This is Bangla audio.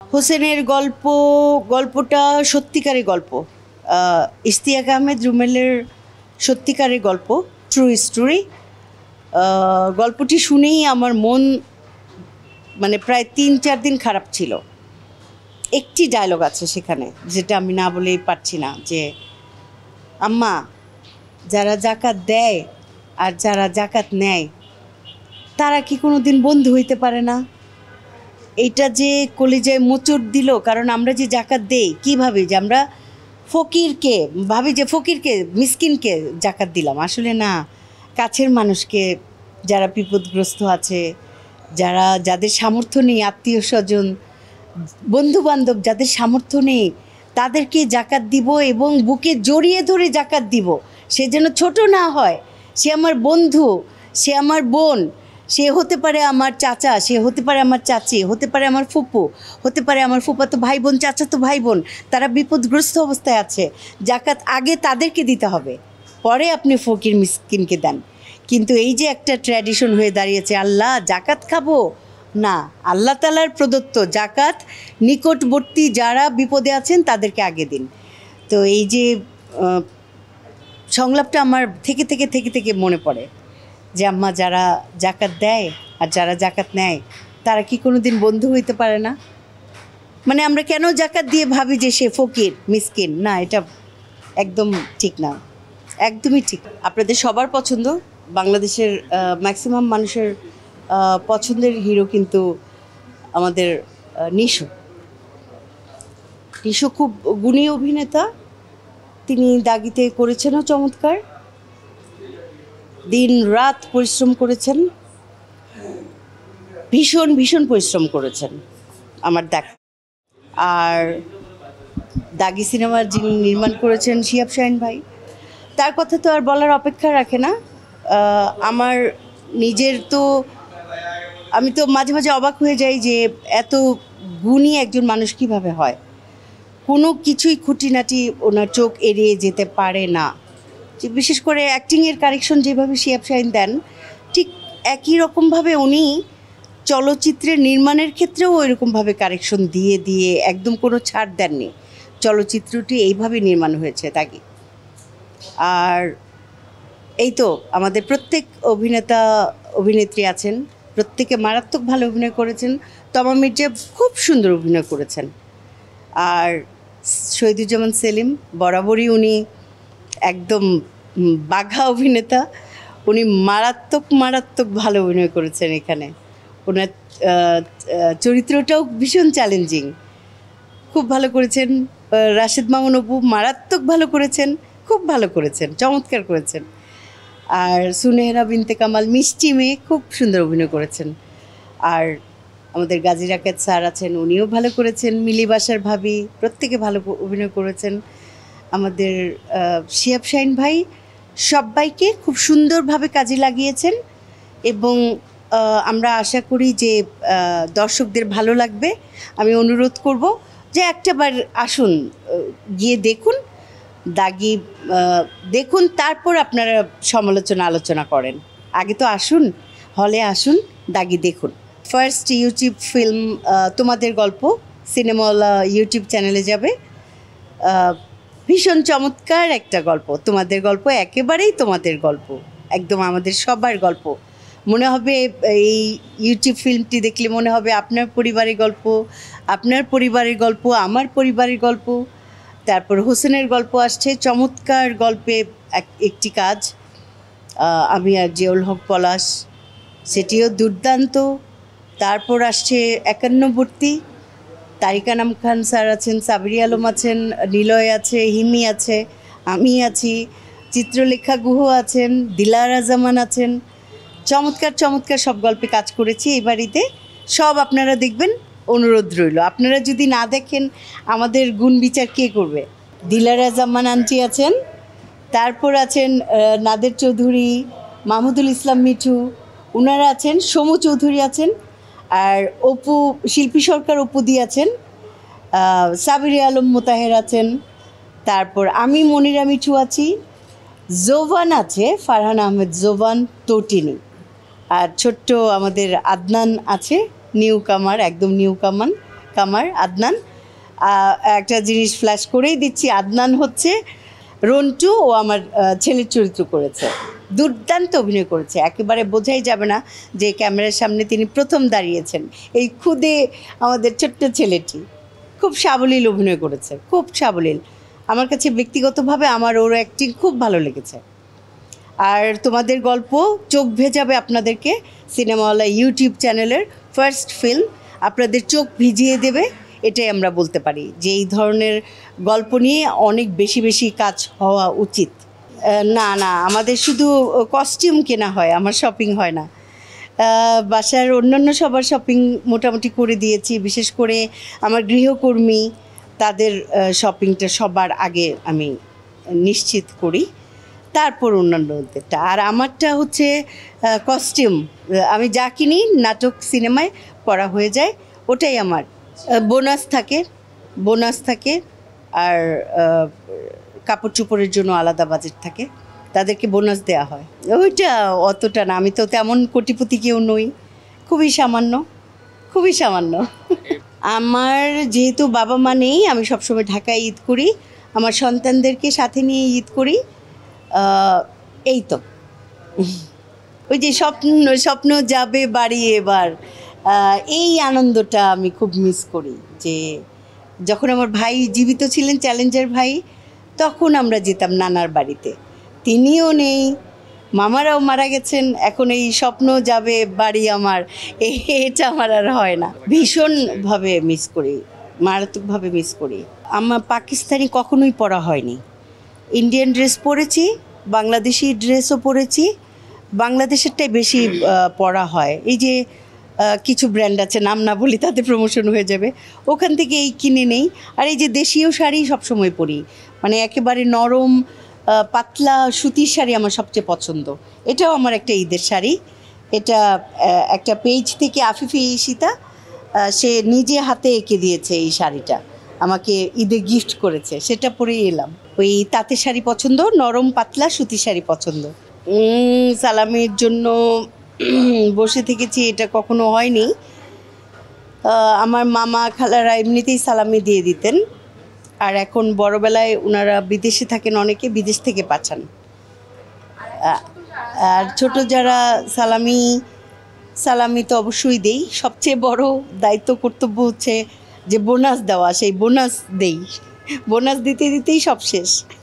হোসেনের গল্পটা সত্যিকারের গল্প। ইশতিয়াক আহমেদ রুমেলের সত্যিকারের গল্প, ট্রু স্টোরি। গল্পটি শুনেই আমার মন মানে প্রায় ৩-৪ দিন খারাপ ছিল। একটি ডায়লগ আছে সেখানে যেটা আমি না বলেই পারছি না, যে আম্মা, যারা জাকাত দেয় আর যারা জাকাত নেয় তারা কি কোনো দিন বন্ধু হইতে পারে না? এইটা যে কলিজায় মোচড় দিল, কারণ আমরা যে জাকাত দেই কীভাবে, যে আমরা ফকিরকে ভাবি যে ফকিরকে মিসকিনকে জাকাত দিলাম, আসলে না, কাছের মানুষকে, যারা বিপদগ্রস্ত আছে, যাদের সামর্থ্য নেই, আত্মীয় স্বজন, বন্ধুবান্ধব যাদের সামর্থ্য নেই, তাদেরকে জাকাত দিব এবং বুকে জড়িয়ে ধরে জাকাত দিব। সে যেন ছোট না হয়, সে আমার বন্ধু, সে আমার বোন, সে হতে পারে আমার চাচা, সে হতে পারে আমার চাচি, হতে পারে আমার ফুপু, হতে পারে আমার ফুপাতো ভাই বোন, চাচাতো ভাই বোন, তারা বিপদগ্রস্ত অবস্থায় আছে। জাকাত আগে তাদেরকে দিতে হবে, পরে আপনি ফকির মিসকিনকে দেন। কিন্তু এই যে একটা ট্র্যাডিশন হয়ে দাঁড়িয়েছে, আল্লাহ জাকাত খাবো না, আল্লাহ তাআলার প্রদত্ত জাকাত নিকটবর্তী যারা বিপদে আছেন তাদেরকে আগে দিন। তো এই যে সংলাপটা আমার থেকে থেকে মনে পড়ে যে আম্মা, যারা জাকাত দেয় আর যারা জাকাত নেয় তারা কি কোনো দিন বন্ধু হইতে পারে না? মানে আমরা কেন জাকাত দিয়ে ভাবি যে সে ফকির মিসকিন? না, এটা একদম ঠিক না, একদমই ঠিক। আপনাদের সবার পছন্দ, বাংলাদেশের ম্যাক্সিমাম মানুষের পছন্দের হিরো কিন্তু আমাদের নিশো। নিশো খুব গুণী অভিনেতা, তিনি দাগিতে করেছেনও চমৎকার, দিন রাত পরিশ্রম করেছেন, ভীষণ ভীষণ পরিশ্রম করেছেন আমার দেখ। আর দাগি সিনেমার যিনি নির্মাণ করেছেন শিহাব শাহীন ভাই, তার কথা তো আর বলার অপেক্ষা রাখে না। আমার নিজের তো, আমি তো মাঝে মাঝে অবাক হয়ে যাই যে এত গুণী একজন মানুষ কীভাবে হয়। কোনো কিছুই খুঁটিনাটি ওনার চোখ এড়িয়ে যেতে পারে না। যে বিশেষ করে অ্যাক্টিংয়ের কারেকশন যেভাবে শিহাব শাহীন দেন, ঠিক একই রকমভাবে উনি চলচ্চিত্রের নির্মাণের ক্ষেত্রেও ওইরকমভাবে কারেকশন দিয়ে দিয়ে একদম কোনো ছাড় দেননি। চলচ্চিত্রটি এইভাবে নির্মাণ হয়েছে তাকে। আর এই তো আমাদের প্রত্যেক অভিনেতা অভিনেত্রী আছেন, প্রত্যেকে মারাত্মক ভালো অভিনয় করেছেন। তমা মির্জা খুব সুন্দর অভিনয় করেছেন। আর শহীদুজ্জামান সেলিম বরাবরই উনি একদম বাঘা অভিনেতা, উনি মারাত্মক ভালো অভিনয় করেছেন এখানে। ওনার চরিত্রটাও ভীষণ চ্যালেঞ্জিং, খুব ভালো করেছেন। রাশেদ মামুন অপু মারাত্মক ভালো করেছেন, খুব ভালো করেছেন, চমৎকার করেছেন। আর সুনেহরা বিনতে কামাল মিষ্টি মেয়ে, খুব সুন্দর অভিনয় করেছেন। আর আমাদের গাজী রাকেত স্যার আছেন, উনিও ভালো করেছেন। মিলি বাসার ভাবি, প্রত্যেকে ভালো অভিনয় করেছেন। আমাদের শিহাব শাহীন ভাই সবাইকে খুব সুন্দরভাবে কাজে লাগিয়েছেন এবং আমরা আশা করি যে দর্শকদের ভালো লাগবে। আমি অনুরোধ করব যে একটাবার আসুন, গিয়ে দেখুন দাগি, দেখুন, তারপর আপনারা আলোচনা করেন। আগে তো আসুন, হলে আসুন, দাগি দেখুন। ফার্স্ট ইউটিউব ফিল্ম তোমাদের গল্প, সিনেমাওয়ালা ইউটিউব চ্যানেলে যাবে। ভীষণ চমৎকার একটা গল্প, তোমাদের গল্প, একেবারেই তোমাদের গল্প, একদম আমাদের সবার গল্প। মনে হবে এই ইউটিউব ফিল্মটি দেখলে মনে হবে আপনার পরিবারের গল্প, আপনার পরিবারের গল্প, আমার পরিবারের গল্প। তারপর হোসেনের গল্প আসছে, চমৎকার গল্পে একটি কাজ, আমি আর জিয়াউল হক পলাশ, সেটিও দুর্দান্ত। তারপর আসছে 91বর্তী, তারিক আনাম খান স্যার আছেন, সাবরি আলম আছেন, নিলয় আছে, হিমি আছে, আমি আছি, চিত্রলেখা গুহ আছেন, দিলারা জামান আছেন। চমৎকার সব গল্পে কাজ করেছি এই বাড়িতে, সব আপনারা দেখবেন, অনুরোধ রইল। আপনারা যদি না দেখেন আমাদের গুণ বিচার কে করবে? দিলারা জামান আন্টি আছেন, তারপর আছেন নাদের চৌধুরী, মাহমুদুল ইসলাম মিঠু, ওনারা আছেন, সমু চৌধুরী আছেন, আর অপু, শিল্পী সরকার অপুদি আছেন, সাবিরি আলম মোতাহের আছেন, তারপর আমি মনিরা মিঠু আছি, জোভান আছে, ফারহান আহমেদ জোভান তটিনী, আর ছোট্ট আমাদের আদনান আছে, নিউ কামার, একদম নিউ কামার আদনান। একটা জিনিস ফ্ল্যাশ করেই দিচ্ছি, আদনান হচ্ছে রন্টু ও আমার ছেলের চরিত্র করেছে, দুর্দান্ত অভিনয় করেছে, একেবারে বোঝাই যাবে না যে ক্যামেরার সামনে তিনি প্রথম দাঁড়িয়েছেন। এই খুদে আমাদের ছোট্ট ছেলেটি খুব সাবলীল অভিনয় করেছে, খুব সাবলীল। আমার কাছে ব্যক্তিগতভাবে আমার ওর অ্যাক্টিং খুব ভালো লেগেছে। আর তোমাদের গল্প চোখ ভেজাবে আপনাদেরকে, সিনেমাওয়ালা ইউটিউব চ্যানেলের ফার্স্ট ফিল্ম, আপনাদের চোখ ভিজিয়ে দেবে, এটাই আমরা বলতে পারি যে এই ধরনের গল্প নিয়ে অনেক বেশি বেশি কাজ হওয়া উচিত। না না, আমাদের শুধু কস্টিউম কেনা হয়, আমার শপিং হয় না। বাসার অন্যান্য সবার শপিং মোটামুটি করে দিয়েছি, বিশেষ করে আমার গৃহকর্মী, তাদের শপিংটা সবার আগে আমি নিশ্চিত করি, তারপর অন্যান্যদেরটা। আর আমারটা হচ্ছে কস্টিউম, আমি যা কিনি নাটক সিনেমায় পড়া হয়ে যায়, ওটাই আমার। বোনাস থাকে আর কাপড় চোপড়ের জন্য আলাদা বাজেট থাকে, তাদেরকে বোনাস দেওয়া হয়। ওইটা অতটা না, আমি তো তেমন কোটিপতি কেউ নই, খুবই সামান্য, খুবই সামান্য। আমার যেহেতু বাবা মা নেই, আমি সবসময় ঢাকায় ঈদ করি, আমার সন্তানদেরকে সাথে নিয়ে ঈদ করি। এই তো, ওই যে স্বপ্ন যাবে বাড়ি এবার, এই আনন্দটা আমি খুব মিস করি। যে যখন আমার ভাই জীবিত ছিলেন, চ্যালেঞ্জার ভাই, তখন আমরা যেতাম নানার বাড়িতে, তিনিও নেই, মামারাও মারা গেছেন, এখন এই স্বপ্ন যাবে বাড়ি আমার, এটা আমার আর হয় না। ভীষণভাবে মিস করি, মারাত্মকভাবে মিস করি। আমার পাকিস্তানি কখনোই পরা হয়নি, ইন্ডিয়ান ড্রেস পরেছি, বাংলাদেশি ড্রেসও পরেছি, বাংলাদেশেরটাই বেশি পরা হয়। এই যে কিছু ব্র্যান্ড আছে, নাম না বলি তাতে প্রমোশন হয়ে যাবে, ওখান থেকে এই কিনে নেই। আর এই যে দেশীয় শাড়ি সবসময় পরি, মানে একেবারে নরম পাতলা সুতির শাড়ি আমার সবচেয়ে পছন্দ। এটাও আমার একটা ঈদের শাড়ি, এটা একটা পেজ থেকে আফিফি সীতা, সে নিজে হাতে এঁকে দিয়েছে এই শাড়িটা, আমাকে ঈদে গিফট করেছে, সেটা পরেই এলাম। ওই তাঁতের শাড়ি পছন্দ, নরম পাতলা সুতির শাড়ি পছন্দ। সালামির জন্য বসে থেকেছি, এটা কখনো হয়নি। আমার মামা খালারা এমনিতেই সালামি দিয়ে দিতেন, আর এখন বড়বেলায় ওনারা বিদেশে থাকেন, অনেকে বিদেশ থেকে পাঠান। আর ছোট যারা সালামি তো অবশ্যই দেই। সবচেয়ে বড় দায়িত্ব কর্তব্য হচ্ছে যে বোনাস দেওয়া, সেই বোনাস দেই, বোনাস দিতে দিতেই সব শেষ।